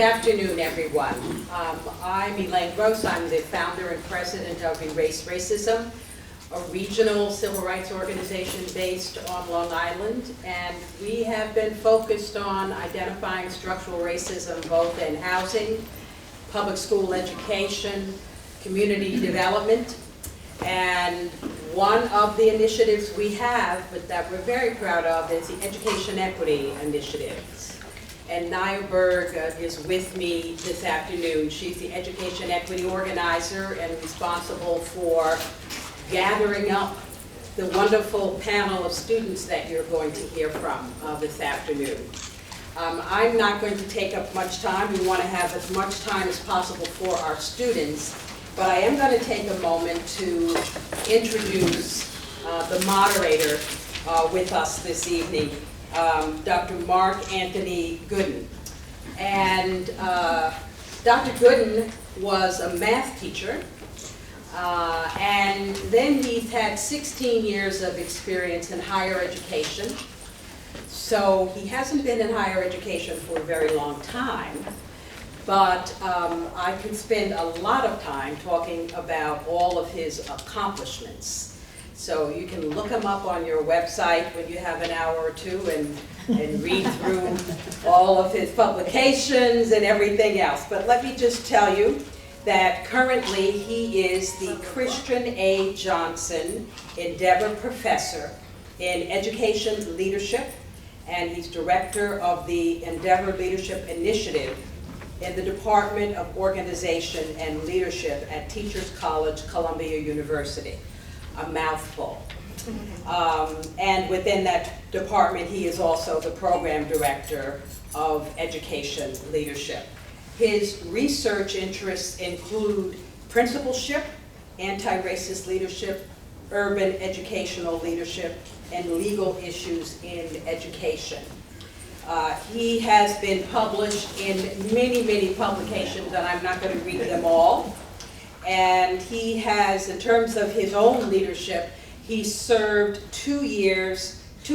Good afternoon, everyone. I'm Elaine Gross. I'm the founder and president of Erase Racism, a regional civil rights organization based on Long Island, and we have been focused on identifying structural racism both in housing, public school education, community development, and one of the initiatives we have, but that we're very proud of, is the Education Equity Initiatives. And Nia Berg is with me this afternoon. She's the Education Equity Organizer and responsible for gathering up the wonderful panel of students that you're going to hear from this afternoon. I'm not going to take up much time. We want to have as much time as possible for our students, but I am going to take a moment to introduce the moderator with us this evening, Dr. Mark Anthony Gooden. And Dr. Gooden was a math teacher, and then he's had 16 years of experience in higher education. So he hasn't been in higher education for a very long time, but I could spend a lot of time talking about all of his accomplishments. So you can look him up on your website when you have an hour or two and read through all of his publications and everything else. But let me just tell you that currently he is the Christian A. Johnson Endeavor Professor in Education Leadership, and he's director of the Endeavor Leadership Initiative in the Department of Organization and Leadership at Teachers College, Columbia University. A mouthful. And within that department, he is also the program director of education leadership. His research interests include principalship, anti-racist leadership, urban educational leadership, and legal issues in education. He has been published in many, many publications, and I'm not going to read them all. And he has, in terms of his own leadership, he served 2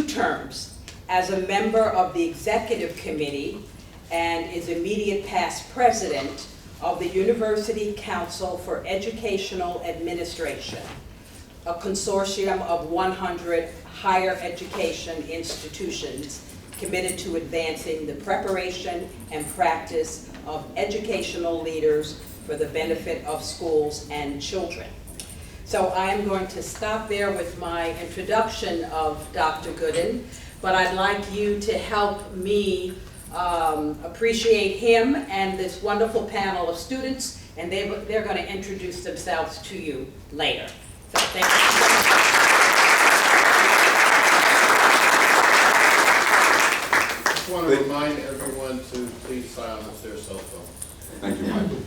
terms as a member of the executive committee and is immediate past president of the University Council for Educational Administration, a consortium of 100 higher education institutions committed to advancing the preparation and practice of educational leaders for the benefit of schools and children. So I'm going to stop there with my introduction of Dr. Gooden, but I'd like you to help me appreciate him and this wonderful panel of students, and they're going to introduce themselves to you later. So thank you. I just want to remind everyone to please silence their cell phone. Thank you, Michael.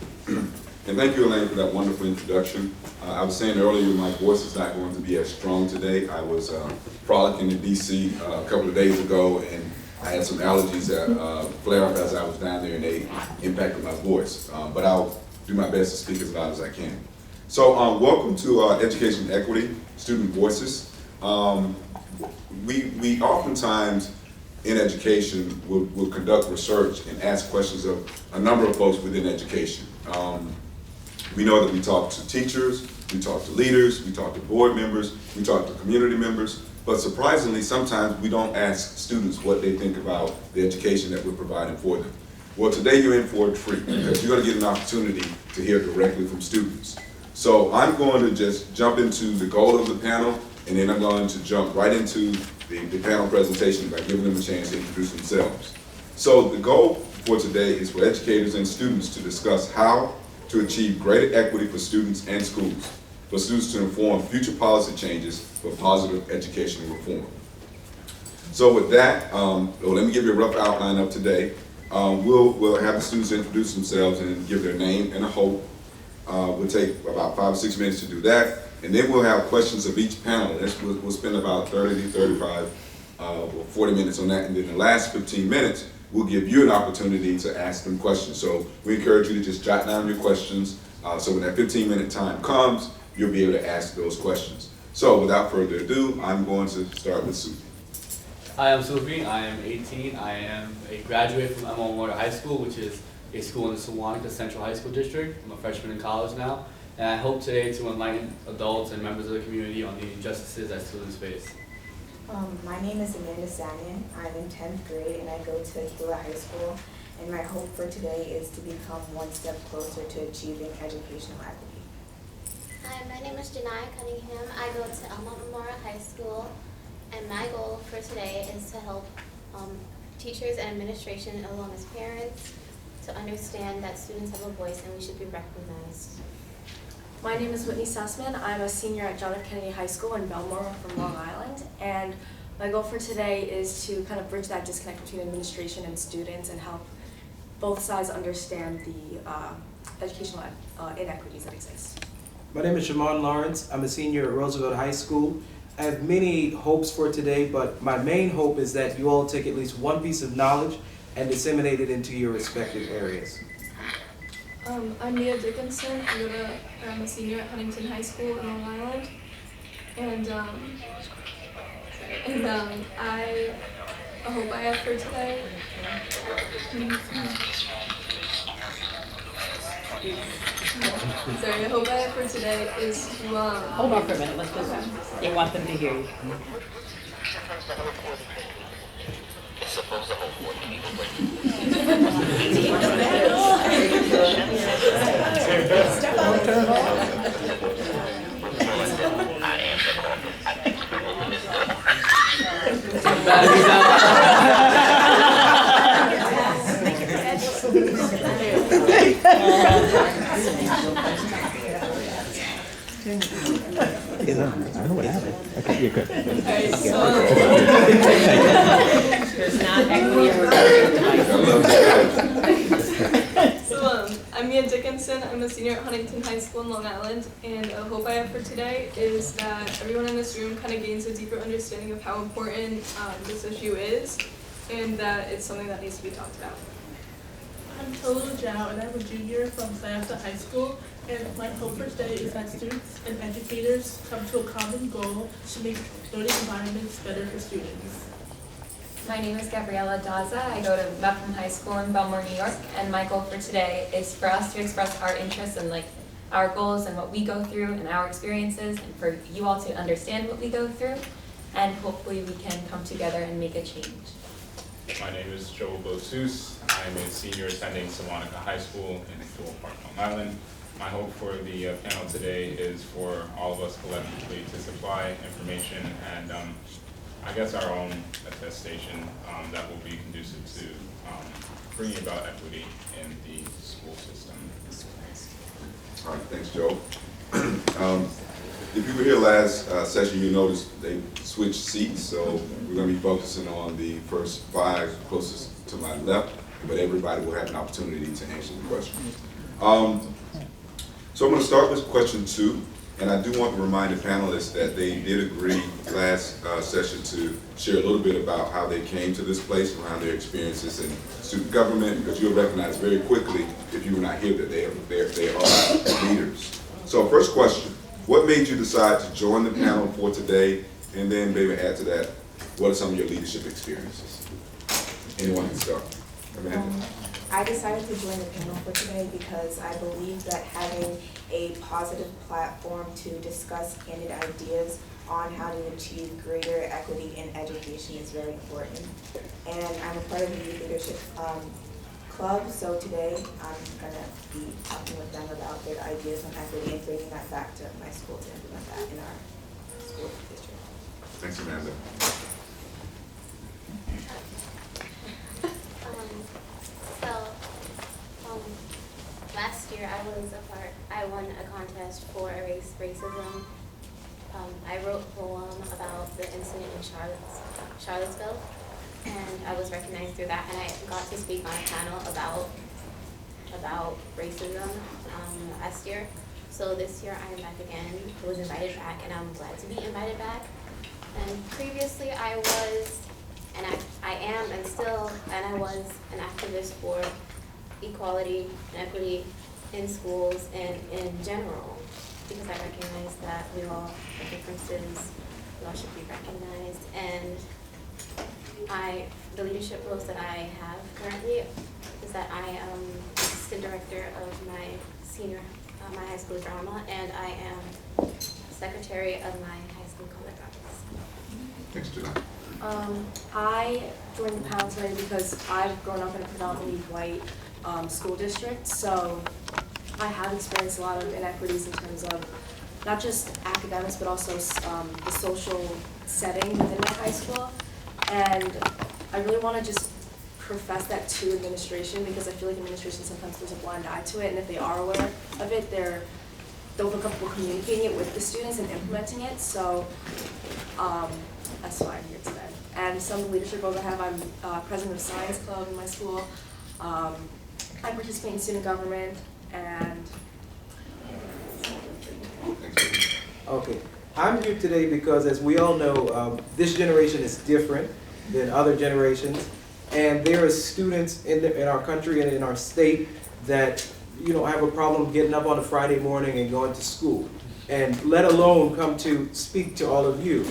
And thank you, Elaine, for that wonderful introduction. I was saying earlier, my voice is not going to be as strong today. I was frolicking in D.C. A couple of days ago, and I had some allergies that flared up as I was down there, and they impacted my voice. But I'll do my best to speak as loud as I can. So welcome to Education Equity, Student Voices. We oftentimes in education will conduct research and ask questions of a number of folks within education. We know that we talk to teachers, we talk to leaders, we talk to board members, we talk to community members, but surprisingly, sometimes we don't ask students what they think about the education that we're providing for them. Well, today you're in for a treat because you're going to get an opportunity to hear directly from students. So I'm going to just jump into the goal of the panel, and then I'm going to jump right into the panel presentation by giving them a chance to introduce themselves. So the goal for today is for educators and students to discuss how to achieve greater equity for students and schools, for students to inform future policy changes for positive educational reform. So with that, let me give you a rough outline of today. We'll have the students introduce themselves and give their name and a hope. We'll take about 5 or 6 minutes to do that, and then we'll have questions of each panelist. We'll spend about 30 to 35 or 40 minutes on that, and then the last 15 minutes we'll give you an opportunity to ask them questions. So we encourage you to just jot down your questions, so when that 15-minute time comes, you'll be able to ask those questions. So without further ado, I'm going to start with Sufi. Hi, I'm Sufi. I am 18. I am a graduate from Emma Memorial High School, which is a school in the Sewanee Central High School District. I'm a freshman in college now, and I hope today to enlighten adults and members of the community on the injustices that students face. My name is Amanda Sanian. I'm in 10th grade and I go to Gila High School. And my hope for today is to become one step closer to achieving educational equity. Hi, my name is Janiyah Cunningham. I go to Elmont Memorial High School, and my goal for today is to help teachers and administration, along as parents, to understand that students have a voice and we should be recognized. My name is Whitney Sussman. I'm a senior at John F. Kennedy High School in Belmore from Long Island, and my goal for today is to kind of bridge that disconnect between administration and students and help both sides understand the educational inequities that exist. My name is Jamon Lawrence. I'm a senior at Roosevelt High School. I have many hopes for today, but my main hope is that you all take at least one piece of knowledge and disseminate it into your respective areas. I'm Mia Dickinson. I'm a senior at Huntington High School in Long Island, and a hope I have for today. Sorry, a hope I have for today is to Hold on for a minute. Let's just. You want them to hear you. I know what happened. Okay, you're good. Okay, There's not equity or so I'm Mia Dickinson. I'm a senior at Huntington High School in Long Island, and a hope I have for today is that everyone in this room kind of gains a deeper understanding of how important this issue is, and that it's something that needs to be talked about. I'm Tolu Zhao, and I'm a junior from Sayasa High School, and my hope for today is that students and educators come to a common goal to make learning environments better for students. My name is Gabriella Daza. I go to Bethlehem High School in Belmore, New York, and my goal for today is for us to express our interests and our goals and what we go through and our experiences, and for you all to understand what we go through, and hopefully we can come together and make a change. My name is Joel Bosus. I'm a senior attending Sewanee High School in Thorpe Park, Long Island. My hope for the panel today is for all of us collectively to supply information and I guess our own attestation that will be conducive to bringing about equity in the school system. All right, thanks, Joe. If you were here last session, you noticed they switched seats, so we're going to be focusing on the first five closest to my left, but everybody will have an opportunity to answer the questions. So I'm going to start with question 2, and I do want to remind the panelists that they did agree last session to share a little bit about how they came to this place, around their experiences in student government, because you'll recognize very quickly, if you were not here, that they are leaders. So first question, what made you decide to join the panel for today, and then maybe add to that, what are some of your leadership experiences? Anyone can start. I decided to join the panel for today because I believe that having a positive platform to discuss candid ideas on how to achieve greater equity in education is very important. And I'm a part of the Youth Leadership Club, so today I'm going to be talking with them about their ideas on equity and bringing that back to my school to implement that in our school district. Thanks, Amanda. Last year I won a contest for erase racism. I wrote a poem about the incident in Charlottesville, and I was recognized through that, and I got to speak on a panel about racism last year. So this year I am back again. I was invited back, and I'm glad to be invited back. And previously I was, and I am and still, and I was an activist for equality and equity in schools and in general, because I recognize that we all have differences, we all should be recognized, and the leadership roles that I have currently is that I assistant director of my my high school drama, and I am secretary of my high school conduct office. Thanks, Julie. I joined the panel today because I've grown up in a predominantly white school district, so I have experienced a lot of inequities in terms of not just academics, but also the social setting within my high school. And I really want to just profess that to administration, because I feel like administration sometimes throws a blind eye to it, and if they are aware of it, they'll feel comfortable communicating it with the students and implementing it. So that's why I'm here today. And some of the leadership roles I have, I'm president of Science Club in my school. I participate in student government, and Okay, I'm here today because, as we all know, this generation is different than other generations, and there are students in our country and in our state that have a problem getting up on a Friday morning and going to school, and let alone come to speak to all of you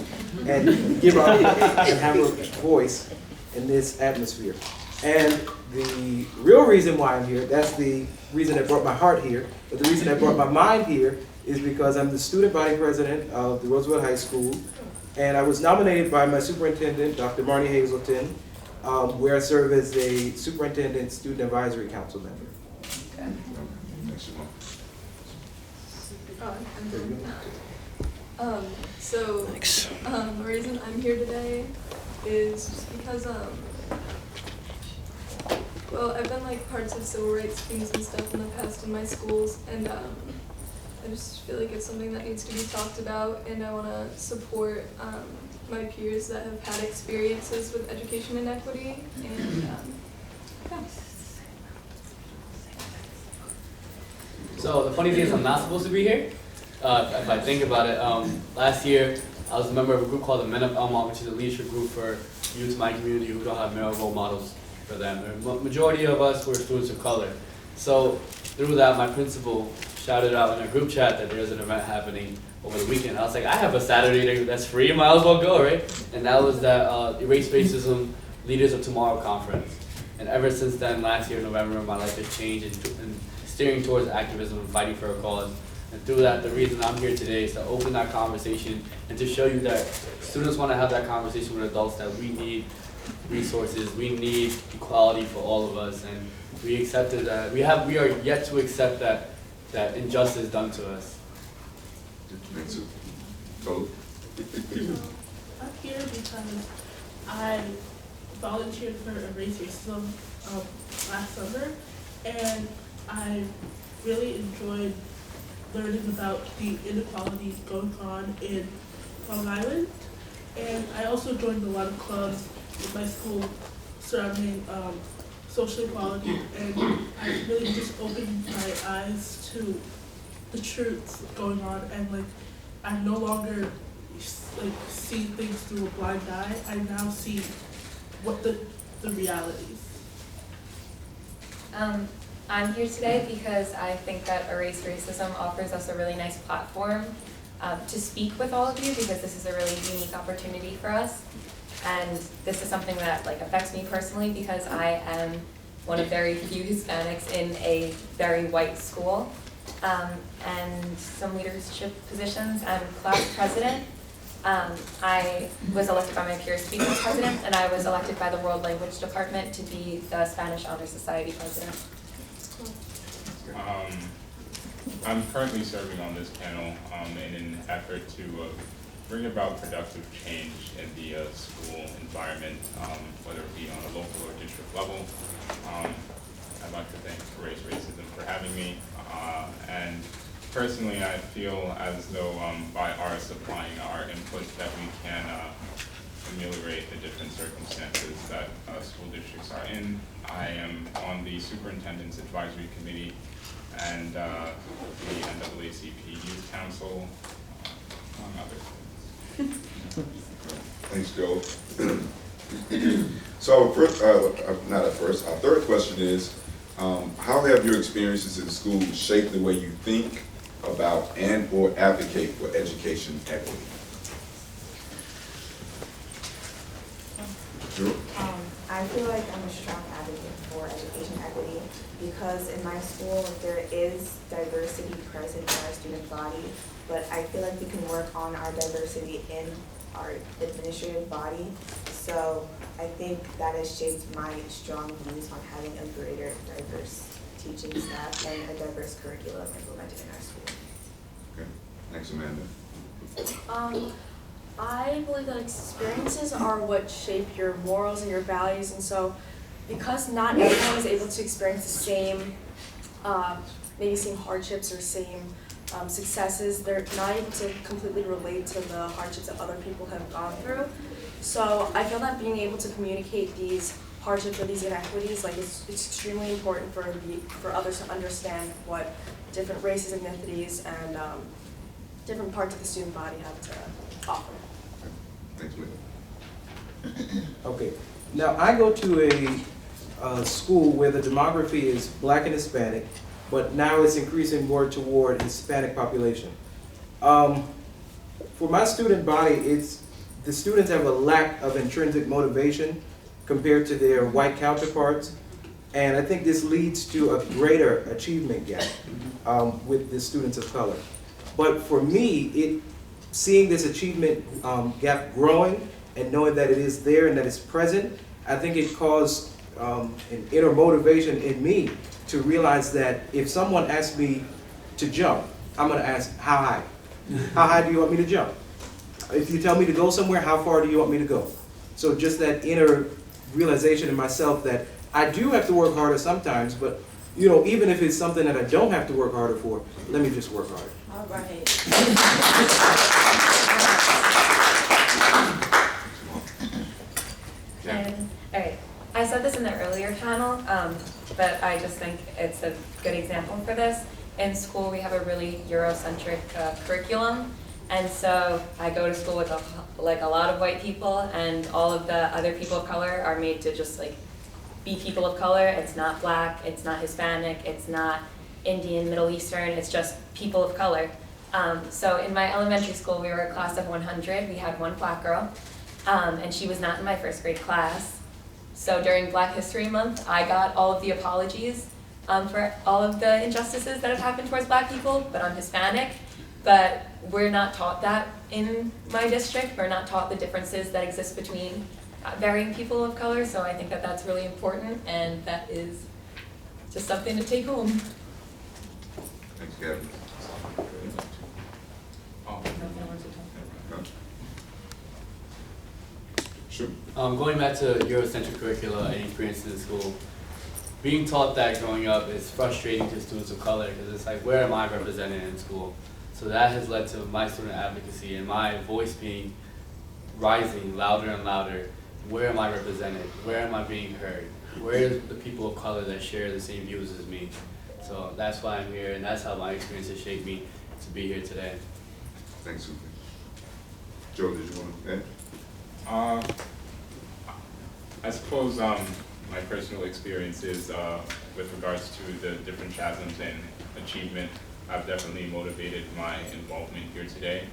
and give our and have a voice in this atmosphere. And the real reason why I'm here, that's the reason that brought my heart here, but the reason that brought my mind here is because I'm the student body president of the Roosevelt High School, and I was nominated by my superintendent, Dr. Marnie Hazelton, where I serve as a superintendent student advisory council member. The reason I'm here today is because I've done like parts of civil rights things and stuff in the past in my schools, and I just feel like it's something that needs to be talked about, and I want to support my peers that have had experiences with education inequity, and yeah. So the funny thing is I'm not supposed to be here. If I think about it, last year I was a member of a group called the Men of Elmont, which is a leadership group for youth in my community who don't have male role models for them. The majority of us were students of color. So through that, my principal shouted out in a group chat that there's an event happening over the weekend. I was like, I have a Saturday that's free, might as well go, right? And that was that Erase Racism Leaders of Tomorrow conference. And ever since then, last year in November, my life has changed and steering towards activism and fighting for a cause. And through that, the reason I'm here today is to open that conversation and to show you that students want to have that conversation with adults, that we need resources, we need equality for all of us, and we accepted that we are yet to accept that injustice done to us. Thanks. I'm here because I volunteered for Erase Racism last summer, and I really enjoyed learning about the inequalities going on in Long Island. And I also joined a lot of clubs in my school surrounding social equality, and I really just opened my eyes to the truths going on, and I no longer see things through a blind eye. I now see what the realities. I'm here today because I think that Erase Racism offers us a really nice platform to speak with all of you, because this is a really unique opportunity for us. And this is something that affects me personally, because I am one of very few Hispanics in a very white school. And some leadership positions. I'm class president. I was elected by my peers to be class president, and I was elected by the World Language Department to be the Spanish Honor Society president. I'm currently serving on this panel in an effort to bring about productive change in the school environment, whether it be on a local or district level. I'd like to thank Erase Racism for having me. And personally, I feel as though by our supplying our input that we can ameliorate the different circumstances that school districts are in. I am on the Superintendent's Advisory Committee and the NAACP Youth Council, among other things. Thanks, Joe. So our third question is, how have your experiences in school shaped the way you think about and or advocate for education equity? I feel like I'm a strong advocate for education equity because in my school, there is diversity present in our student body, but I feel like we can work on our diversity in our administrative body. So I think that has shaped my strong views on having a greater diverse teaching staff and a diverse curriculum implemented in our school. Okay, thanks, Amanda. I believe that experiences are what shape your morals and your values, and so because not everyone is able to experience the same, maybe same hardships or same successes, they're not able to completely relate to the hardships that other people have gone through. So I feel that being able to communicate these hardships or these inequities, like it's extremely important for others to understand what different races, ethnicities, and different parts of the student body have to offer. Thanks, Whitney. Okay, now I go to a school where the demography is Black and Hispanic, but now it's increasing more toward Hispanic population. For my student body, the students have a lack of intrinsic motivation compared to their white counterparts, and I think this leads to a greater achievement gap with the students of color. But for me, seeing this achievement gap growing and knowing that it is there and that it's present, I think it caused an inner motivation in me to realize that if someone asks me to jump, I'm going to ask, how high? How high do you want me to jump? If you tell me to go somewhere, how far do you want me to go? So just that inner realization in myself that I do have to work harder sometimes, but even if it's something that I don't have to work harder for, let me just work harder. All right. And, all right, I said this in the earlier panel, but I just think it's a good example for this. In school, we have a really Eurocentric curriculum, and so I go to school with a lot of white people, and all of the other people of color are made to just be people of color. It's not Black, it's not Hispanic, it's not Indian, Middle Eastern, it's just people of color. So in my elementary school, we were a class of 100. We had one Black girl, and she was not in my first grade class. So during Black History Month, I got all of the apologies for all of the injustices that have happened towards Black people, but I'm Hispanic. But we're not taught that in my district. We're not taught the differences that exist between varying people of color, so I think that that's really important, and that is just something to take home. Thanks, Gabby. Sure. Going back to Eurocentric curricula and experiences in school, being taught that growing up is frustrating to students of color because it's like, where am I represented in school? So that has led to my student advocacy and my voice being rising louder and louder. Where am I represented? Where am I being heard? Where are the people of color that share the same views as me? So that's why I'm here, and that's how my experiences shaped me to be here today. Thanks, Sufi. Joe, did you want to add? I suppose my personal experiences with regards to the different chasms in achievement have definitely motivated my involvement here today.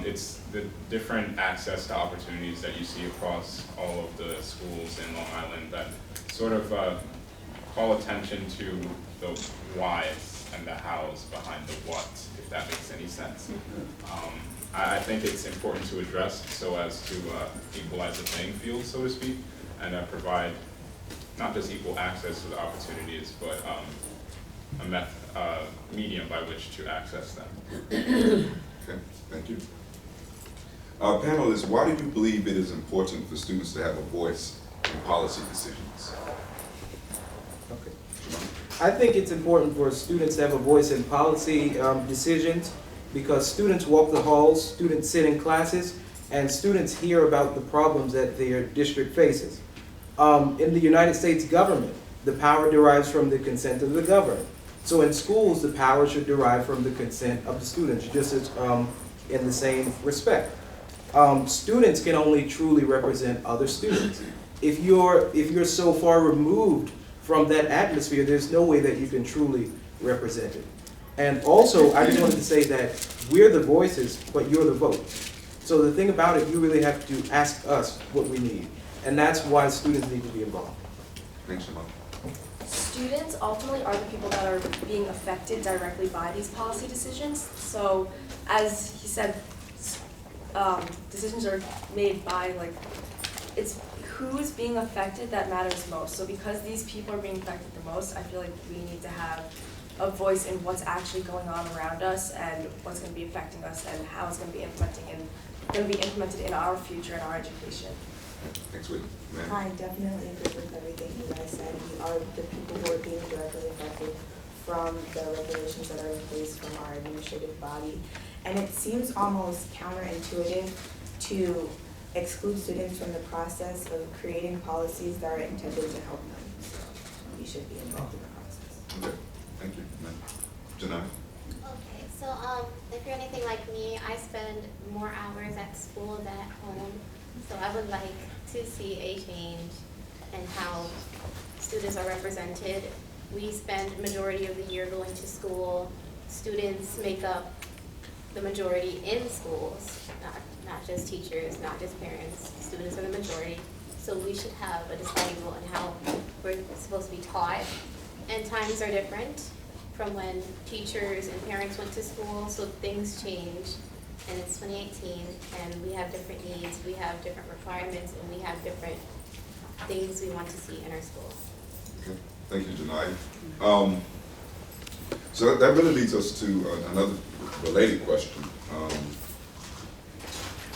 It's the different access to opportunities that you see across all of the schools in Long Island that sort of call attention to the whys and the hows behind the what, if that makes any sense. I think it's important to address so as to equalize the playing field, so to speak, and provide not just equal access to the opportunities, but a medium by which to access them. Okay, thank you. Panelists, why do you believe it is important for students to have a voice in policy decisions? Okay. I think it's important for students to have a voice in policy decisions because students walk the halls, students sit in classes, and students hear about the problems that their district faces. In the United States government, the power derives from the consent of the governed. So in schools, the power should derive from the consent of the students, just as in the same respect. Students can only truly represent other students. If you're so far removed from that atmosphere, there's no way that you can truly represent it. And also, I just wanted to say that we're the voices, but you're the vote. So the thing about it, you really have to ask us what we need. And that's why students need to be involved. Thanks, Jamal. students ultimately are the people that are being affected directly by these policy decisions. So, as he said, decisions are made by, like, it's who is being affected that matters most. So because these people are being affected the most, I feel like we need to have a voice in what's actually going on around us and what's going to be affecting us and how it's going to be implemented in our future and our education. Next week, I definitely agree with everything you guys said. We are the people who are being directly affected from the regulations that are in place from our administrative body. And it seems almost counterintuitive to exclude students from the process of creating policies that are intended to help them. So we should be involved in the process. Okay, thank you. Janai? Okay, so if you're anything like me, I spend more hours at school than at home. So I would like to see a change in how students are represented. We spend majority of the year going to school. Students make up the majority in schools, not just teachers, not just parents. Students are the majority. So we should have a deciding vote on how we're supposed to be taught. And times are different from when teachers and parents went to school, so things change. And it's 2018, and we have different needs, we have different requirements, and we have different things we want to see in our schools. Okay, thank you, Janai. So that really leads us to another related question.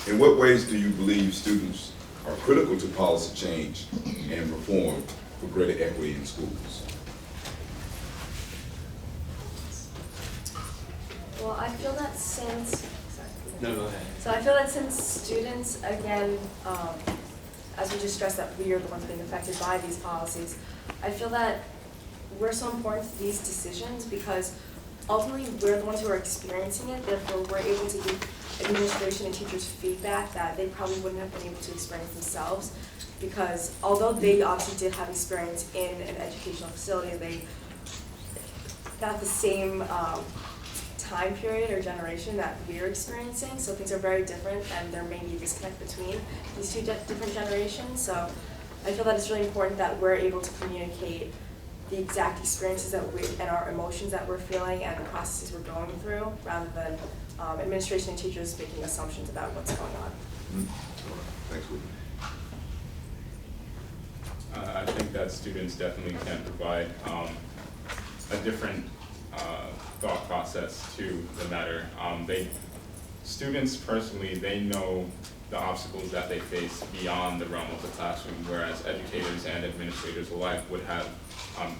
In what ways do you believe students are critical to policy change and reform for greater equity in schools? Well, I feel that since, No, go ahead. so I feel that since students, again, as we just stressed that we are the ones being affected by these policies, I feel that we're so important to these decisions because ultimately we're the ones who are experiencing it, therefore we're able to give administration and teachers feedback that they probably wouldn't have been able to experience themselves, because although they obviously did have experience in an educational facility, they got the same time period or generation that we're experiencing, so things are very different and there may be a disconnect between these two different generations. So I feel that it's really important that we're able to communicate the exact experiences that we and our emotions that we're feeling and the processes we're going through, rather than administration and teachers making assumptions about what's going on. Thanks, Whitney. I think that students definitely can provide a different thought process to the matter. Students personally, they know the obstacles that they face beyond the realm of the classroom, whereas educators and administrators alike would have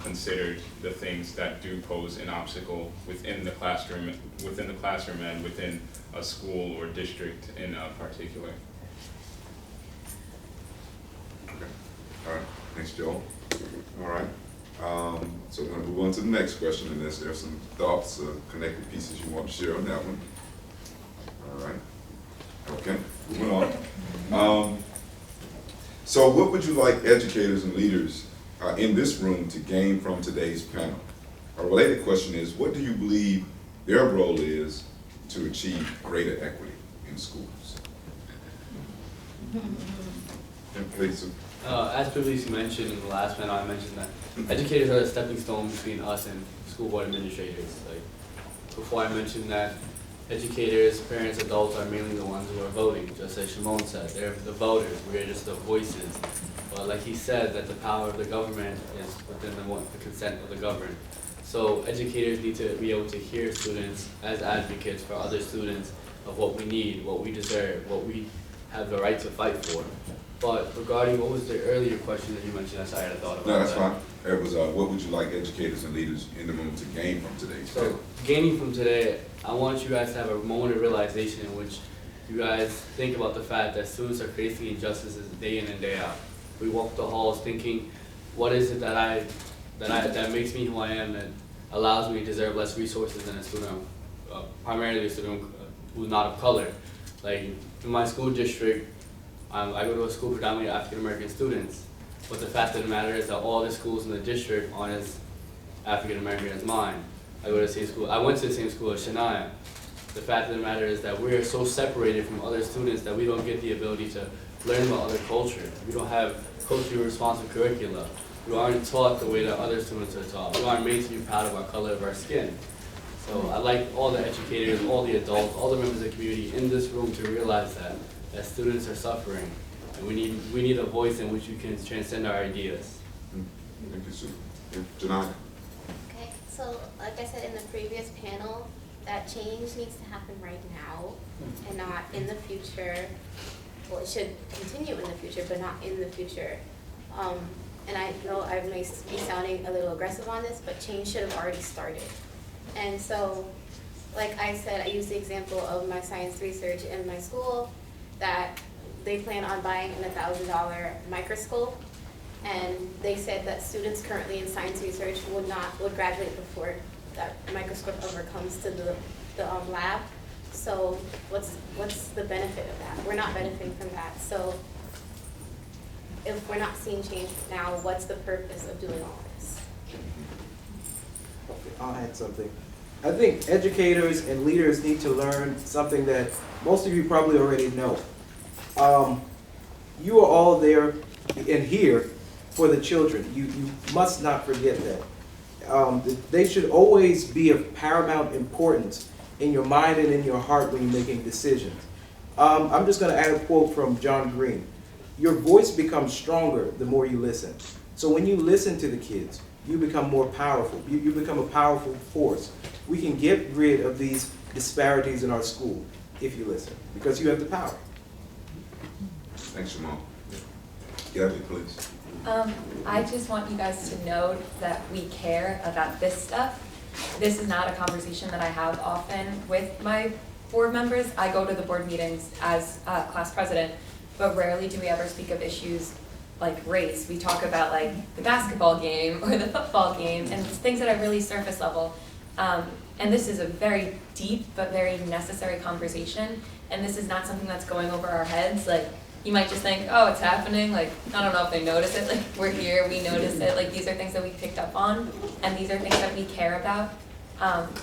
considered the things that do pose an obstacle within the classroom and within a school or district in particular. Okay, all right, thanks, Joel. All right, so we're gonna move on to the next question, and there's some thoughts, connected pieces you want to share on that one. All right, okay, moving on. So what would you like educators and leaders in this room to gain from today's panel? A related question is, what do you believe their role is to achieve greater equity in schools? Please. As previously mentioned in the last panel, I mentioned that educators are the stepping stone between us and school board administrators. Like before, I mentioned that educators, parents, adults are mainly the ones who are voting, just as Shimon said. They're the voters. We are just the voices. But like he said, that the power of the government is within the consent of the governed. So educators need to be able to hear students as advocates for other students of what we need, what we deserve, what we have the right to fight for. But regarding, what was the earlier question that you mentioned? I'm sorry, I had a thought about that. No, that's fine. It was, what would you like educators and leaders in the room to gain from today's panel? So, gaining from today, I want you guys to have a moment of realization in which you guys think about the fact that students are facing injustices day in and day out. We walk the halls thinking, what is it that makes me who I am, that allows me to deserve less resources than a student, primarily a student who's not of color. Like in my school district, I go to a school predominantly African American students, but the fact of the matter is that all the schools in the district aren't as African American as mine. I went to the same school as Shania. The fact of the matter is that we are so separated from other students that we don't get the ability to learn about other culture. We don't have culturally responsive curricula. We aren't taught the way that other students are taught. We aren't made to be proud of our color of our skin. So I'd like all the educators, all the adults, all the members of the community in this room to realize that students are suffering, and we need a voice in which we can transcend our ideas. Thank you, Sue. Janai? Okay, so like I said in the previous panel, that change needs to happen right now and not in the future. Well, it should continue in the future, but not in the future. And I know I may be sounding a little aggressive on this, but change should have already started. And so, like I said, I use the example of my science research in my school, that they plan on buying an $1,000 microscope, and they said that students currently in science research would graduate before that microscope ever comes to the lab. So what's the benefit of that? We're not benefiting from that. So if we're not seeing change now, what's the purpose of doing all this? I'll add something. I think educators and leaders need to learn something that most of you probably already know. You are all there and here for the children. You must not forget that. They should always be of paramount importance in your mind and in your heart when you're making decisions. I'm just going to add a quote from John Green. Your voice becomes stronger the more you listen. So when you listen to the kids, you become more powerful. You become a powerful force. We can get rid of these disparities in our school if you listen, because you have the power. Thanks, Jamal. Gabby, please. I just want you guys to know that we care about this stuff. This is not a conversation that I have often with my board members. I go to the board meetings as class president, but rarely do we ever speak of issues like race. We talk about like the basketball game or the football game and things that are really surface level. And this is a very deep but very necessary conversation. And this is not something that's going over our heads. Like, you might just think, oh, it's happening. Like, I don't know if they notice it. Like, we're here, we notice it. Like, these are things that we picked up on, and these are things that we care about.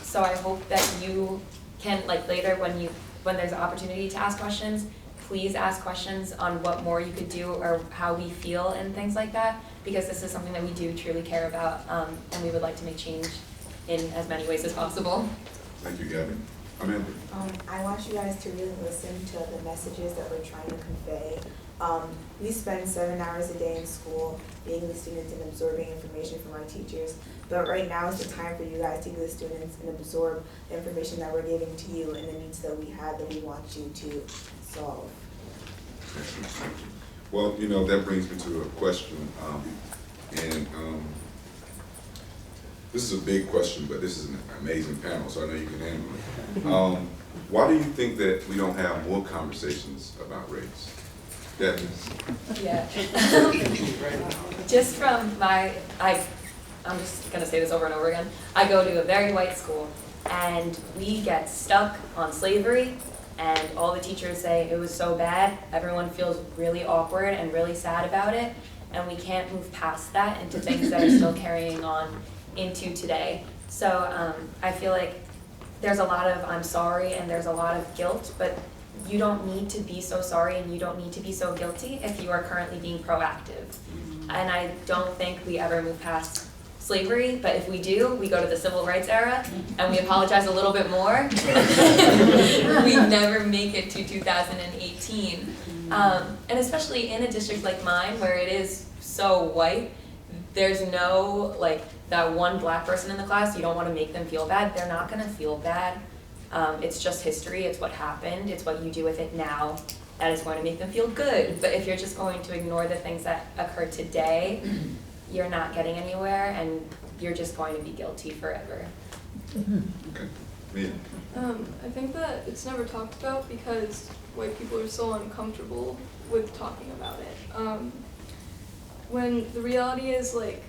So I hope that you can, like, later when there's an opportunity to ask questions, please ask questions on what more you could do or how we feel and things like that, because this is something that we do truly care about, and we would like to make change in as many ways as possible. Thank you, Gabby. Amanda? I want you guys to really listen to the messages that we're trying to convey. We spend 7 hours a day in school being the students and absorbing information from our teachers. But right now is the time for you guys to be the students and absorb the information that we're giving to you and the needs that we have that we want you to solve. Well, you know, that brings me to a question. This is a big question, but this is an amazing panel, so I know you can handle it. Why do you think that we don't have more conversations about race? Debbie? Yeah. Just from I'm just gonna say this over and over again. I go to a very white school, and we get stuck on slavery, and all the teachers say it was so bad. Everyone feels really awkward and really sad about it, and we can't move past that into things that are still carrying on into today. So I feel like there's a lot of I'm sorry and there's a lot of guilt, but you don't need to be so sorry and you don't need to be so guilty if you are currently being proactive. And I don't think we ever move past slavery, but if we do, we go to the civil rights era and we apologize a little bit more. We never make it to 2018. And especially in a district like mine where it is so white, there's no like that one black person in the class, you don't want to make them feel bad. They're not going to feel bad. It's just history. It's what happened. It's what you do with it now that is going to make them feel good. But if you're just going to ignore the things that occur today, you're not getting anywhere and you're just going to be guilty forever. Okay. Mia? I think that it's never talked about because white people are so uncomfortable with talking about it. When the reality is, like,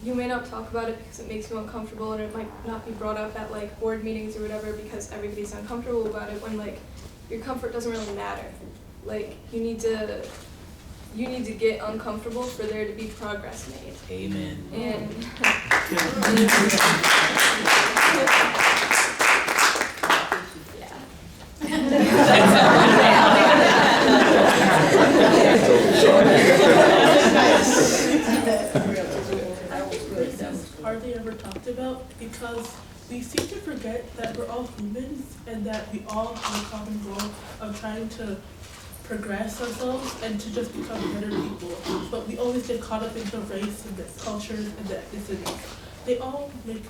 you may not talk about it because it makes you uncomfortable and it might not be brought up at like board meetings or whatever because everybody's uncomfortable about it, when like your comfort doesn't really matter. Like you need to get uncomfortable for there to be progress made. Amen. And think we forget that we're all humans and that we all have a common goal of trying to progress ourselves and to just become better people. But we always get caught up into race and the cultures and the ethnicities. They all make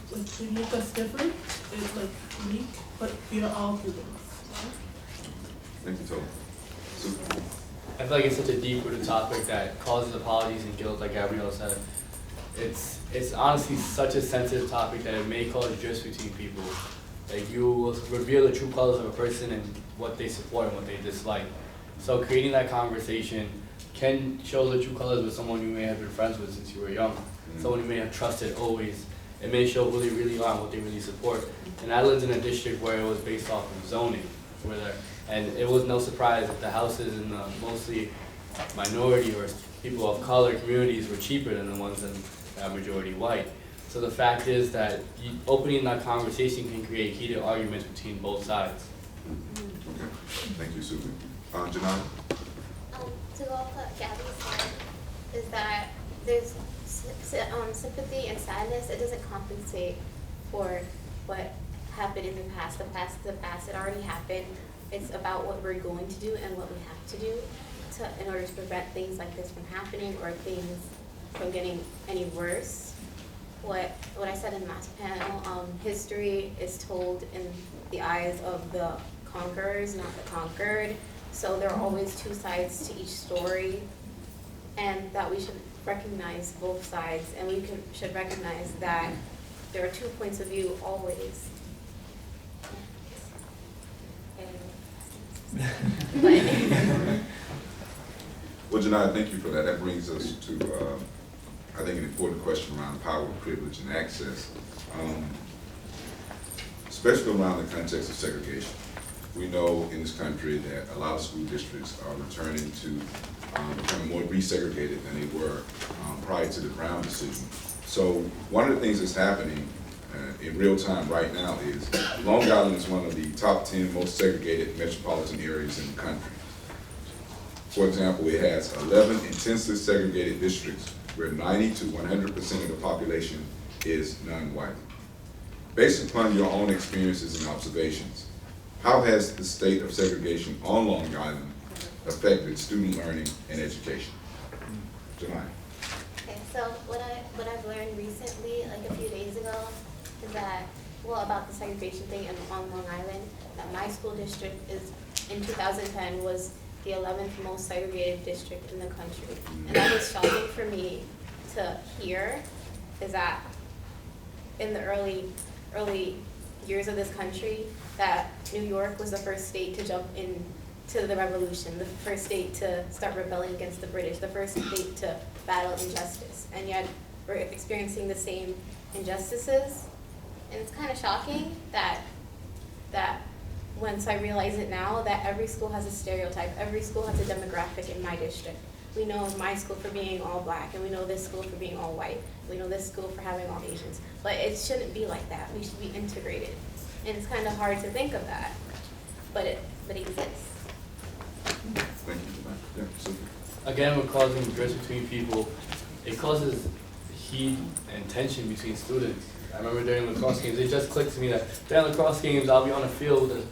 us different, it's like unique, but we are all humans. Thank you, Toby. Sue? I feel like it's such a deep-rooted topic that causes apologies and guilt, like Gabrielle said. It's honestly such a sensitive topic that it may cause drifts between people. Like, you will reveal the true colors of a person and what they support and what they dislike. So creating that conversation can show the true colors with someone you may have been friends with since you were young, someone you may have trusted always. It may show who they really are and what they really support. And I lived in a district where it was based off of zoning, and it was no surprise that the houses in the mostly minority or people of color communities were cheaper than the ones in majority white. So the fact is that opening that conversation can create heated arguments between both sides. Okay, thank you, Susan. Janai? To go off what Gabby said, is that there's sympathy and sadness. It doesn't compensate for what happened in the past. The past, it already happened. It's about what we're going to do and what we have to do in order to prevent things like this from happening or things from getting any worse. What I said in the last panel, history is told in the eyes of the conquerors, not the conquered. So there are always two sides to each story, and that we should recognize both sides, and we should recognize that there are 2 points of view always. Well, Janai, thank you for that. That brings us to, I think, an important question around power, privilege, and access, especially around the context of segregation. We know in this country that a lot of school districts are returning to becoming more resegregated than they were prior to the Brown decision. So one of the things that's happening in real time right now is Long Island is one of the top 10 most segregated metropolitan areas in the country. For example, it has 11 intensely segregated districts where 90 to 100% of the population is non-white. Based upon your own experiences and observations, how has the state of segregation on Long Island affected student learning and education? Janai. Okay, so what I've learned recently, like a few days ago, is that, about the segregation thing on Long Island, that my school district is, in 2010, was the 11th most segregated district in the country. And that was shocking for me to hear, is that in the early years of this country, that New York was the first state to jump into the revolution, the first state to start rebelling against the British, the first state to battle injustice. And yet we're experiencing the same injustices. And it's kind of shocking that once I realize it now, that every school has a stereotype, every school has a demographic in my district. We know my school for being all black, and we know this school for being all white. We know this school for having all Asians. But it shouldn't be like that. We should be integrated. And it's kind of hard to think of that, but it exists. Thank you, Janai. Yeah, Susan. Again, we're causing drifts between people. It causes heat and tension between students. I remember during lacrosse games, it just clicked to me that during lacrosse games, I'll be on a field at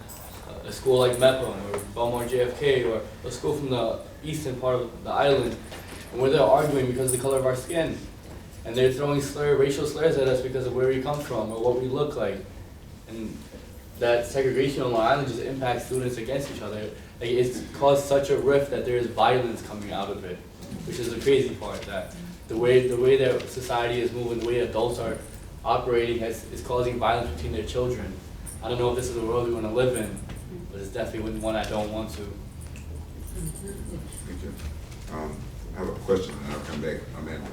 a school like Mepham or Belmore JFK or a school from the eastern part of the island, and we're there arguing because of the color of our skin. And they're throwing racial slurs at us because of where we come from or what we look like. And that segregation on Long Island just impacts students against each other. Like, it's caused such a rift that there is violence coming out of it, which is the crazy part, that the way that society is moving, the way adults are operating is causing violence between their children. I don't know if this is the world we want to live in, but it's definitely one I don't want to. Thank you. I have a question and I'll come back. Amanda.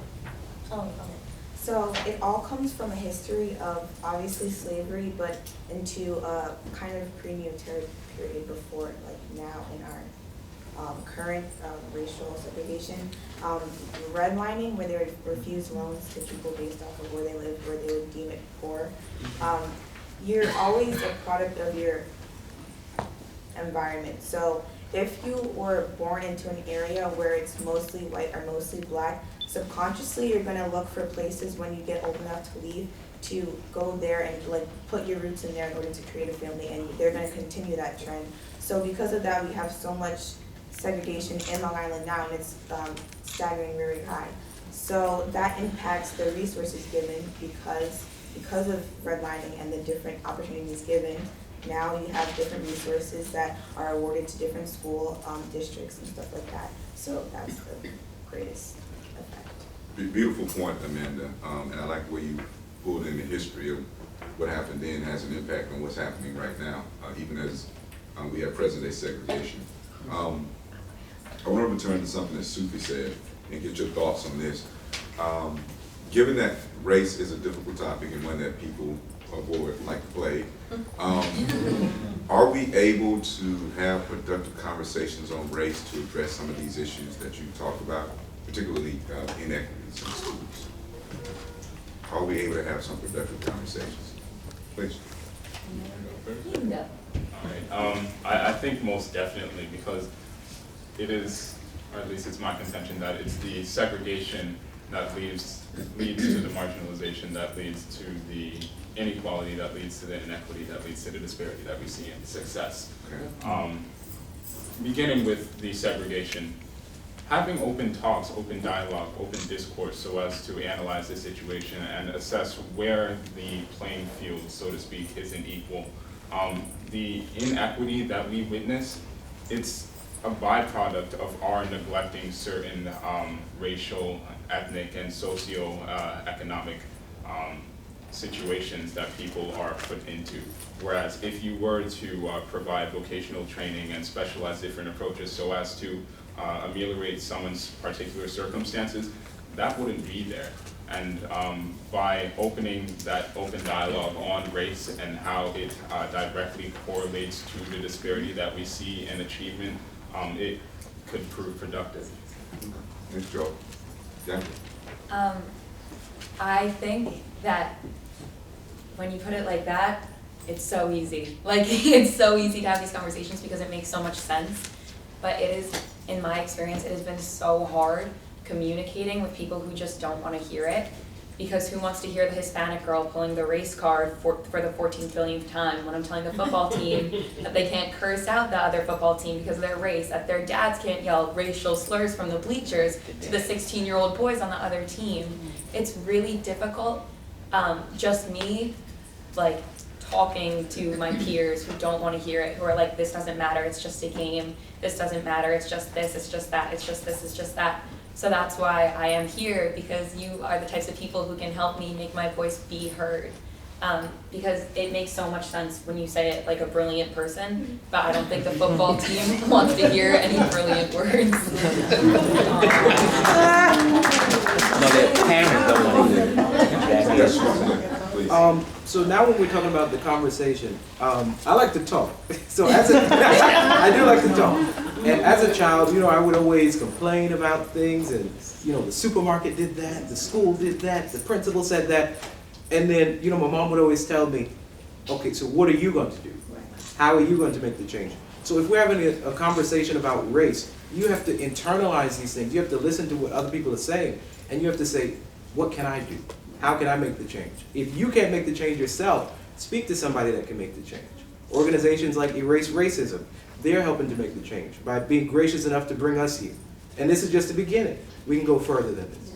Oh, okay. So it all comes from a history of obviously slavery, but into a kind of pre-military period before, like now in our current racial segregation. Redlining, where they would refuse loans to people based off of where they live, where they would deem it poor. You're always a product of your environment. So if you were born into an area where it's mostly white or mostly black, subconsciously you're going to look for places when you get old enough to leave to go there and like put your roots in there in order to create a family, and they're gonna continue that trend. So because of that, we have so much segregation in Long Island now, and it's staggering very high. So that impacts the resources given because of redlining and the different opportunities given. Now you have different resources that are awarded to different school districts and stuff like that. So that's the greatest effect. Beautiful point, Amanda, and I like the way you pulled in the history of what happened then has an impact on what's happening right now, even as we have present-day segregation. I want to return to something that Sufi said and get your thoughts on this. Given that race is a difficult topic and one that people avoid like the plague, are we able to have productive conversations on race to address some of these issues that you talked about, particularly inequities in schools? Are we able to have some productive conversations? Please. I think most definitely, because it is, or at least it's my contention, that it's the segregation that leads to the marginalization, that leads to the inequality, that leads to the inequity, that leads to the disparity that we see in success. Beginning with the segregation, having open talks, open dialogue, open discourse so as to analyze the situation and assess where the playing field, so to speak, isn't equal. The inequity that we witness, it's a byproduct of our neglecting certain racial, ethnic, and socio-economic situations that people are put into. Whereas if you were to provide vocational training and specialize different approaches so as to ameliorate someone's particular circumstances, that wouldn't be there. And by opening that open dialogue on race and how it directly correlates to the disparity that we see in achievement, it could prove productive. Thanks, Joe. Yeah. I think that when you put it like that, it's so easy. Like, it's so easy to have these conversations because it makes so much sense. But it is, in my experience, it has been so hard communicating with people who just don't want to hear it. Because who wants to hear the Hispanic girl pulling the race card for the 14th billionth time when I'm telling the football team that they can't curse out the other football team because of their race, that their dads can't yell racial slurs from the bleachers to the 16-year-old boys on the other team. It's really difficult. Just me, like, talking to my peers who don't want to hear it, who are like, this doesn't matter, it's just a game, this doesn't matter, it's just this, it's just that, it's just this, it's just that. So that's why I am here, because you are the types of people who can help me make my voice be heard. Because it makes so much sense when you say it like a brilliant person, but I don't think the football team wants to hear any brilliant words. No, the parents don't want to hear. So now when we're talking about the conversation, I like to talk. So as a, I do like to talk. And as a child, you know, I would always complain about things, and you know, the supermarket did that, the school did that, the principal said that, and then, you know, my mom would always tell me, okay, so what are you going to do? How are you going to make the change? So if we're having a conversation about race, you have to internalize these things. You have to listen to what other people are saying, and you have to say, what can I do? How can I make the change? If you can't make the change yourself, speak to somebody that can make the change. Organizations like Erase Racism, they're helping to make the change by being gracious enough to bring us here. And this is just the beginning. We can go further than this.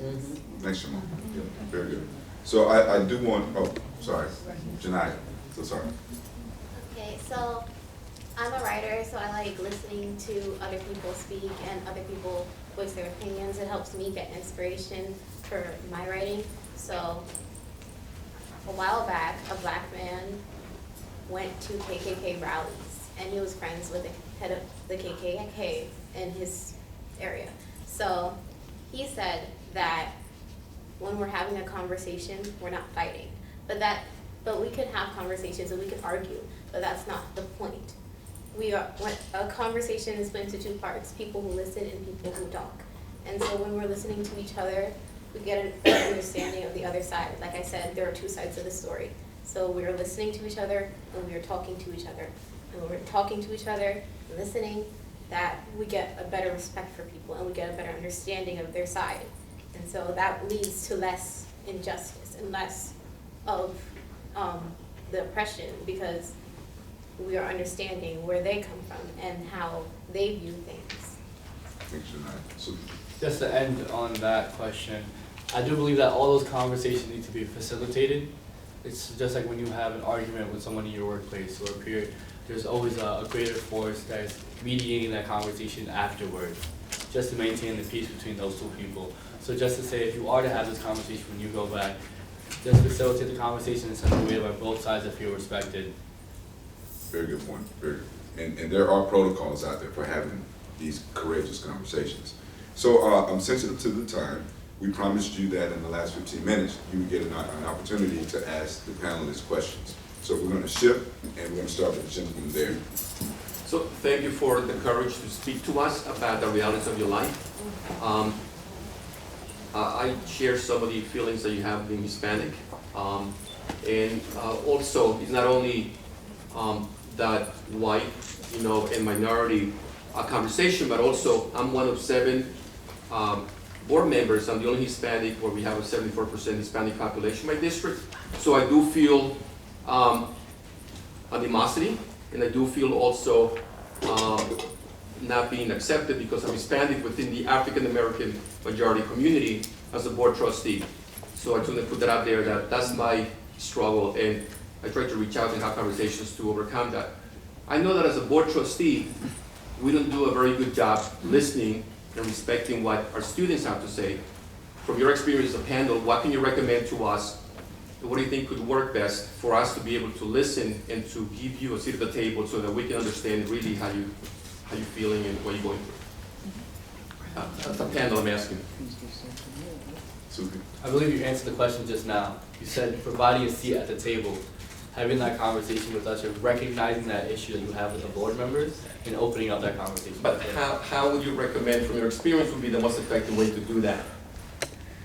Thanks, Shimon. Very good. So I do want, oh, sorry, Janaya, so sorry. Okay, so I'm a writer, so I like listening to other people speak and other people voice their opinions. It helps me get inspiration for my writing. So a while back, a black man went to KKK rallies, and he was friends with the head of the KKK in his area. So he said that when we're having a conversation, we're not fighting. But we can have conversations and we can argue, but that's not the point. When a conversation is split into two parts, people who listen and people who talk. And so when we're listening to each other, we get an understanding of the other side. Like I said, there are two sides of the story. So we are listening to each other and we are talking to each other. And when we're talking to each other and listening, that we get a better respect for people and we get a better understanding of their side. And so that leads to less injustice and less of the oppression, because we are understanding where they come from and how they view things. Thanks, Janai. So, Just to end on that question, I do believe that all those conversations need to be facilitated. It's just like when you have an argument with someone in your workplace or a peer, there's always a greater force that is mediating that conversation afterwards, just to maintain the peace between those two people. So just to say, if you are to have this conversation when you go back, just facilitate the conversation in such a way where both sides feel respected. very good point, very good. And there are protocols out there for having these courageous conversations. So I'm sensitive to the time. We promised you that in the last 15 minutes, you would get an opportunity to ask the panelists questions. So we're going to shift, and we're going to start with the gentleman there. So thank you for the courage to speak to us about the realities of your life. I share some of the feelings that you have being Hispanic. And also, it's not only that white, and minority conversation, but also I'm one of 7 board members. I'm the only Hispanic where we have a 74% Hispanic population in my district. So I do feel animosity, and I do feel also not being accepted because I'm Hispanic within the African American majority community as a board trustee. So I just want to put that out there, that that's my struggle, and I try to reach out and have conversations to overcome that. I know that as a board trustee, we don't do a very good job listening and respecting what our students have to say. From your experience as a panel, what can you recommend to us? What do you think could work best for us to be able to listen and to give you a seat at the table so that we can understand really how you're feeling and what you're going through? That's a panel I'm asking. I believe you answered the question just now. You said providing a seat at the table, having that conversation with us, you're recognizing that issue that you have with the board members and opening up that conversation. But how would you recommend, from your experience, would be the most effective way to do that?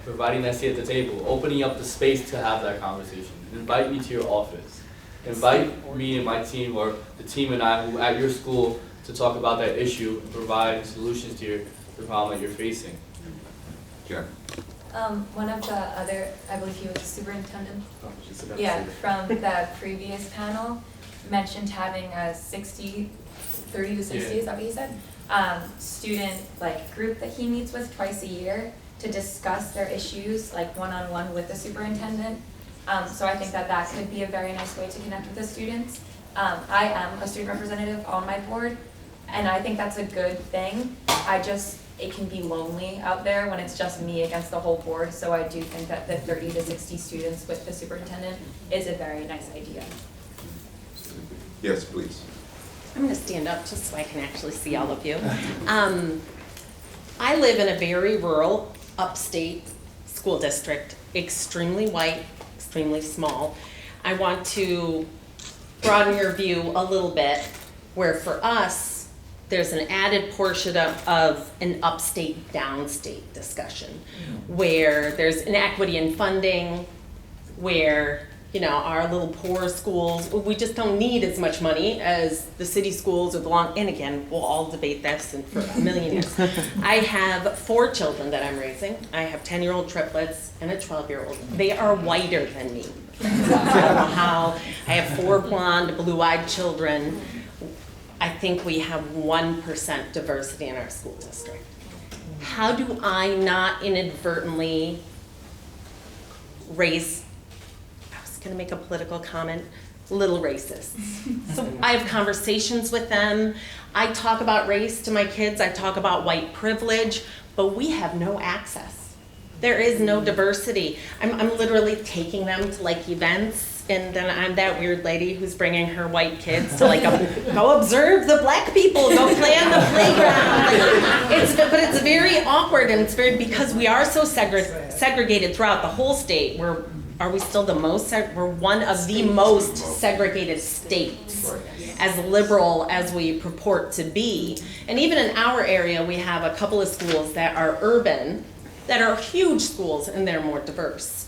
Providing that seat at the table, opening up the space to have that conversation. Invite me to your office. Invite me and my team, or the team and I who at your school, to talk about that issue and provide solutions to the problem that you're facing. Yeah. One of the other, I believe he was the superintendent. Oh, she's about to Yeah, say from the previous panel, mentioned having a 30 to 60, is that what he said? Student group that he meets with twice a year to discuss their issues one-on-one with the superintendent. So I think that could be a very nice way to connect with the students. I am a student representative on my board, and I think that's a good thing. It can be lonely out there when it's just me against the whole board, so I do think that the 30 to 60 students with the superintendent is a very nice idea. Yes, please. I'm going to stand up just so I can actually see all of you. I live in a very rural, upstate school district, extremely white, extremely small. I want to broaden your view a little bit, where for us, there's an added portion of an upstate, downstate discussion, where there's inequity in funding, where our little poor schools, we just don't need as much money as the city schools or and again, we'll all debate this for a million years. I have 4 children that I'm raising. I have 10-year-old triplets and a 12-year-old. They are whiter than me. I don't know how. I have 4 blonde, blue-eyed children. I think we have 1% diversity in our school district. How do I not inadvertently raise, I was gonna make a political comment, little racists? So I have conversations with them. I talk about race to my kids. I talk about white privilege, but we have no access. There is no diversity. I'm literally taking them to events, and then I'm that weird lady who's bringing her white kids to go observe the black people, go play on the playground. But it's very awkward, and it's because we are so segregated throughout the whole state. Are we still the most? We're one of the most segregated states, as liberal as we purport to be. And even in our area, we have a couple of schools that are urban, that are huge schools, and they're more diverse.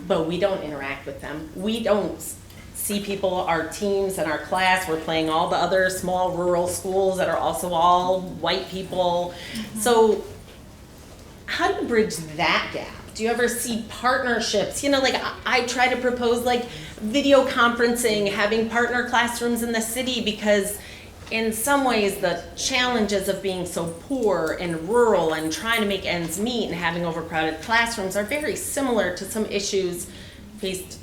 But we don't interact with them. We don't see people, our teams and our class. We're playing all the other small rural schools that are also all white people. So how do you bridge that gap Do you ever see partnerships? You know, like I try to propose like video conferencing, having partner classrooms in the city, because in some ways the challenges of being so poor and rural and trying to make ends meet and having overcrowded classrooms are very similar to some issues faced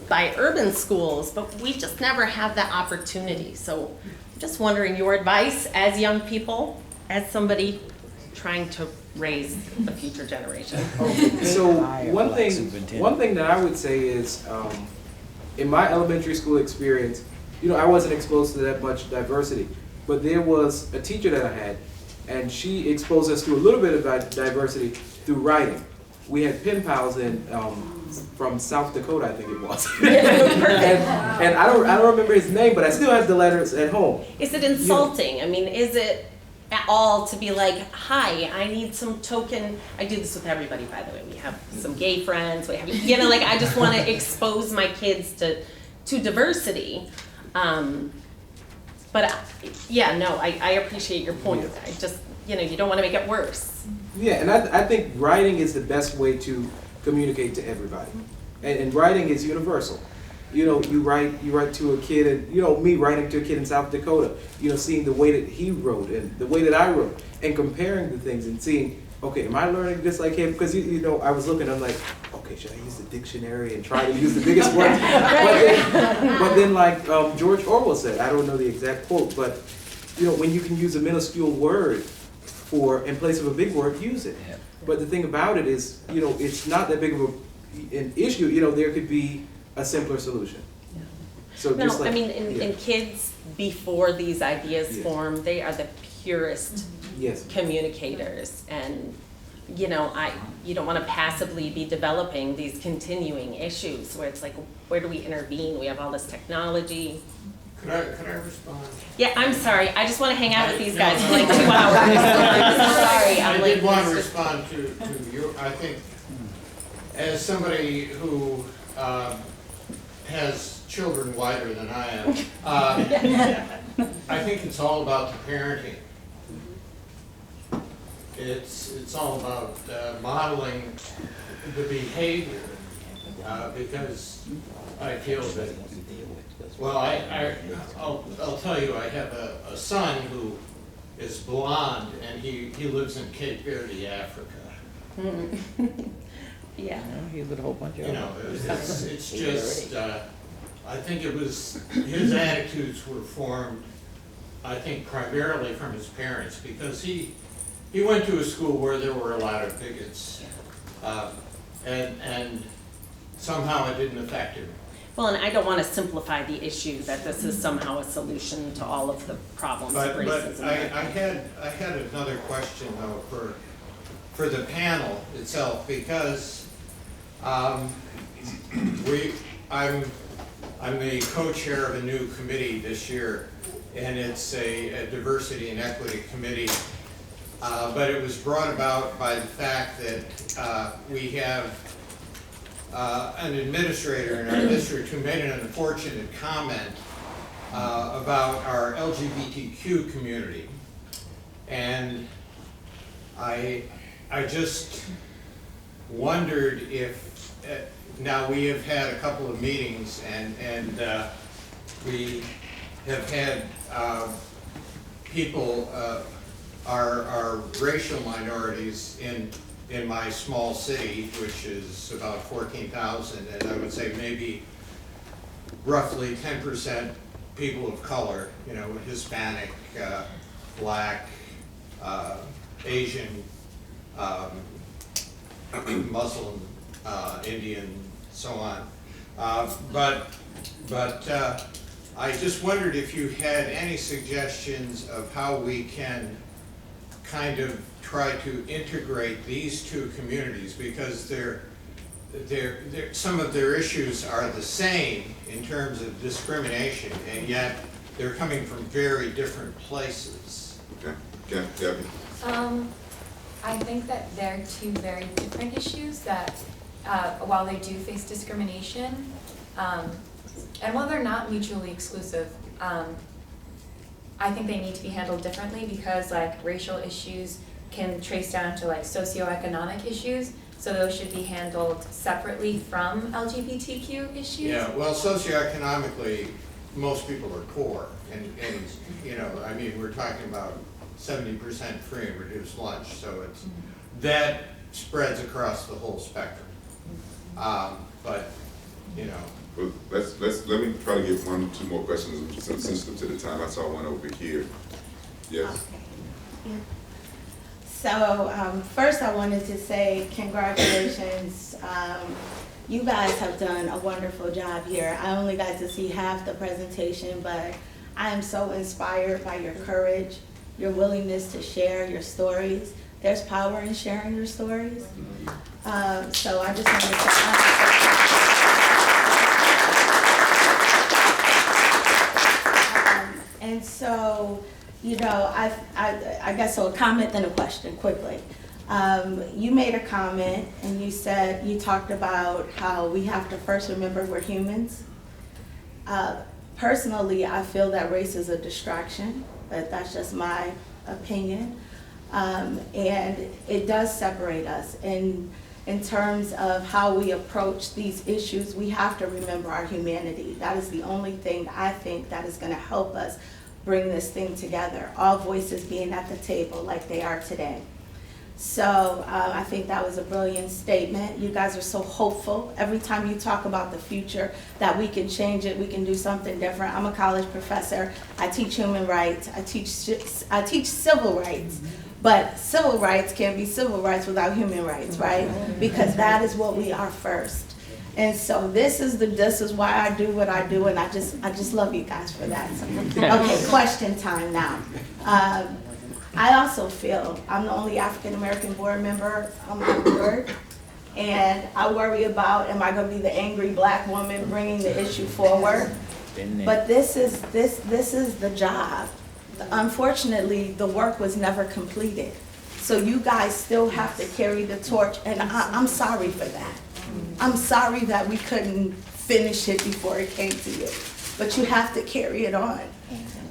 by urban schools, but we just never have that opportunity. So I'm just wondering your advice as young people, as somebody trying to raise the future generation. So one thing that I would say is, in my elementary school experience, you know, I wasn't exposed to that much diversity, but there was a teacher that I had, and she exposed us to a little bit of diversity through writing. We had pen pals from South Dakota, I think it was. and I don't remember his name, but I still have the letters at home. Is it insulting? I mean, is it at all to be like, hi, I need some token, I do this with everybody, by the way, we have some gay friends, we have, you know, like I just want to expose my kids to diversity. But yeah, no, I appreciate your point. I just, you know, you don't want to make it worse. Yeah, and I think writing is the best way to communicate to everybody. And writing is universal. You know, you write to a kid, and you know, me writing to a kid in South Dakota, you know, seeing the way that he wrote and the way that I wrote, and comparing the things and seeing, okay, am I learning this like him? Because you know, I was looking, I'm like, okay, should I use the dictionary and try to use the biggest word? But then like George Orwell said, I don't know the exact quote, but you know, when you can use a minuscule word in place of a big word, use it. But the thing about it is, you know, it's not that big of an issue. You know, there could be a simpler solution. Yeah. So No, just like, I mean, in kids, before these ideas form, they are the purest communicators. And, you know, you don't want to passively be developing these continuing issues where it's like, where do we intervene? We have all this technology. Could I respond? Yeah, I'm sorry. I just want to hang out with these guys for like 2 hours. I'm sorry. I did want to respond to you. I think as somebody who has children wider than I am, I think it's all about the parenting. It's all about modeling the behavior, because I feel that, well, I'll tell you, I have a son who is blonde, and he lives in Cape Verde, Africa. Yeah. He's with a whole bunch of You know, it's just, I think it was, his attitudes were formed, I think, primarily from his parents, because he went to a school where there were a lot of bigots, and somehow it didn't affect him. Well, and I don't want to simplify the issue that this is somehow a solution to all of the problems of racism. But I had another question though for the panel itself, because I'm the co-chair of a new committee this year, and it's a diversity and equity committee. But it was brought about by the fact that we have an administrator in our district who made an unfortunate comment about our LGBTQ community. And I just wondered if, now we have had a couple of meetings, and we have had people, our racial minorities in my small city, which is about 14,000, and I would say maybe roughly 10% people of color, you know, Hispanic, Black, Asian, Muslim, Indian, so on. But I just wondered if you had any suggestions of how we can kind of try to integrate these two communities, because some of their issues are the same in terms of discrimination, and yet they're coming from very different places. Okay, Gabby. I think that they're two very different issues that, while they do face discrimination, and while they're not mutually exclusive, I think they need to be handled differently, because like racial issues can trace down to like socioeconomic issues. So those should be handled separately from LGBTQ issues? Yeah, well, socioeconomically, most people are poor, and, you know, I mean, we're talking about 70% free and reduced lunch, so it's, that spreads across the whole spectrum. But, you know. Well, let me try to get 1 or 2 more questions sensitive to the time. I saw one over here. Yes. Okay. Yeah. So first I wanted to say congratulations. You guys have done a wonderful job here. I only got to see half the presentation, but I am so inspired by your courage, your willingness to share your stories. There's power in sharing your stories. So I just wanted to and so, you know, I guess so a comment then a question quickly. You made a comment and you said, you talked about how we have to first remember we're humans. Personally, I feel that race is a distraction, but that's just my opinion. And it does separate us. In terms of how we approach these issues, we have to remember our humanity. That is the only thing I think that is gonna help us bring this thing together. All voices being at the table like they are today. So I think that was a brilliant statement. You guys are so hopeful. Every time you talk about the future, that we can change it, we can do something different. I'm a college professor. I teach human rights. I teach civil rights. But civil rights can't be civil rights without human rights, right? Because that is what we are first. And so this is why I do what I do, and I just love you guys for that. So, okay, question time now. I also feel I'm the only African American board member on my board, and I worry about, am I going to be the angry black woman bringing the issue forward? But this is the job. Unfortunately, the work was never completed, so you guys still have to carry the torch, and I'm sorry for that. I'm sorry that we couldn't finish it before it came to you, but you have to carry it on.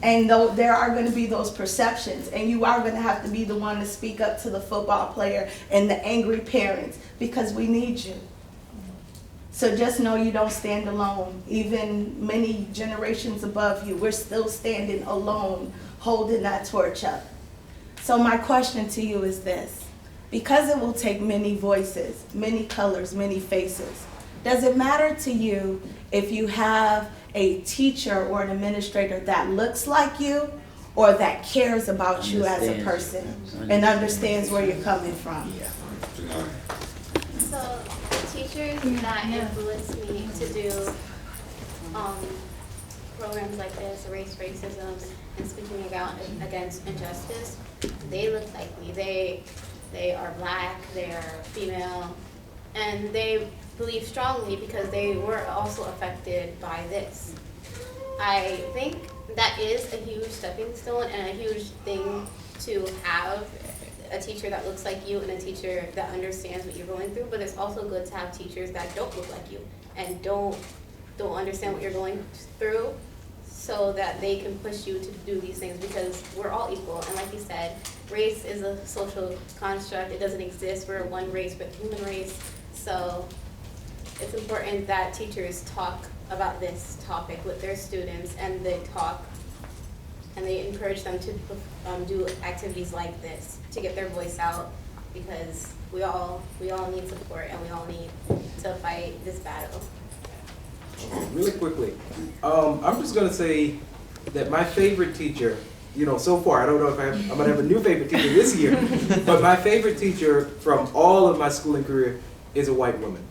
And though there are going to be those perceptions, and you are going to have to be the one to speak up to the football player and the angry parents, because we need you. So just know you don't stand alone. Even many generations above you, we're still standing alone, holding that torch up. So my question to you is this: because it will take many voices, many colors, many faces, does it matter to you if you have a teacher or an administrator that looks like you or that cares about you as a person and understands where you're coming from? So teachers that influenced me to do programs like this, erase racism, and speaking out against injustice, they look like me. They are black, they are female, and they believe strongly because they were also affected by this. I think that is a huge stepping stone and a huge thing to have a teacher that looks like you and a teacher that understands what you're going through, but it's also good to have teachers that don't look like you and don't understand what you're going through, so that they can push you to do these things, because we're all equal. And like you said, race is a social construct. It doesn't exist. We're one race, but human race. So it's important that teachers talk about this topic with their students, and they talk and they encourage them to do activities like this to get their voice out, because we all need support and we all need to fight this battle. Really quickly, I'm just gonna say that my favorite teacher, you know, so far, I don't know if I'm gonna have a new favorite teacher this year, but my favorite teacher from all of my schooling career is a white woman.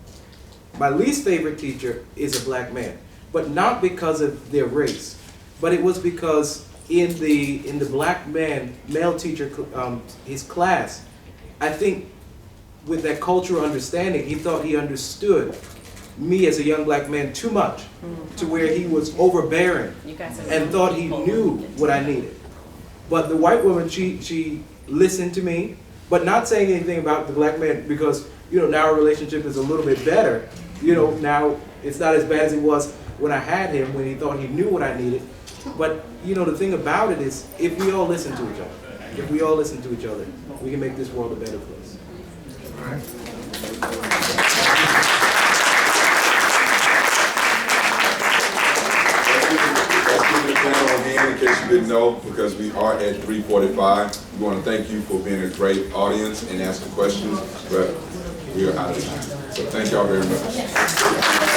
My least favorite teacher is a black man, but not because of their race, but it was because in the black male teacher, his class, I think with that cultural understanding, he thought he understood me as a young black man too much, to where he was overbearing and thought he knew what I needed. But the white woman, she listened to me, but not saying anything about the black man, because, you know, now our relationship is a little bit better. You know, now it's not as bad as it was when I had him, when he thought he knew what I needed. But, you know, the thing about it is, if we all listen to each other, we can make this world a better place. In case you didn't know, because we are at 3:45, we want to thank you for being a great audience and asking questions, but we are out of time. So thank y'all very much.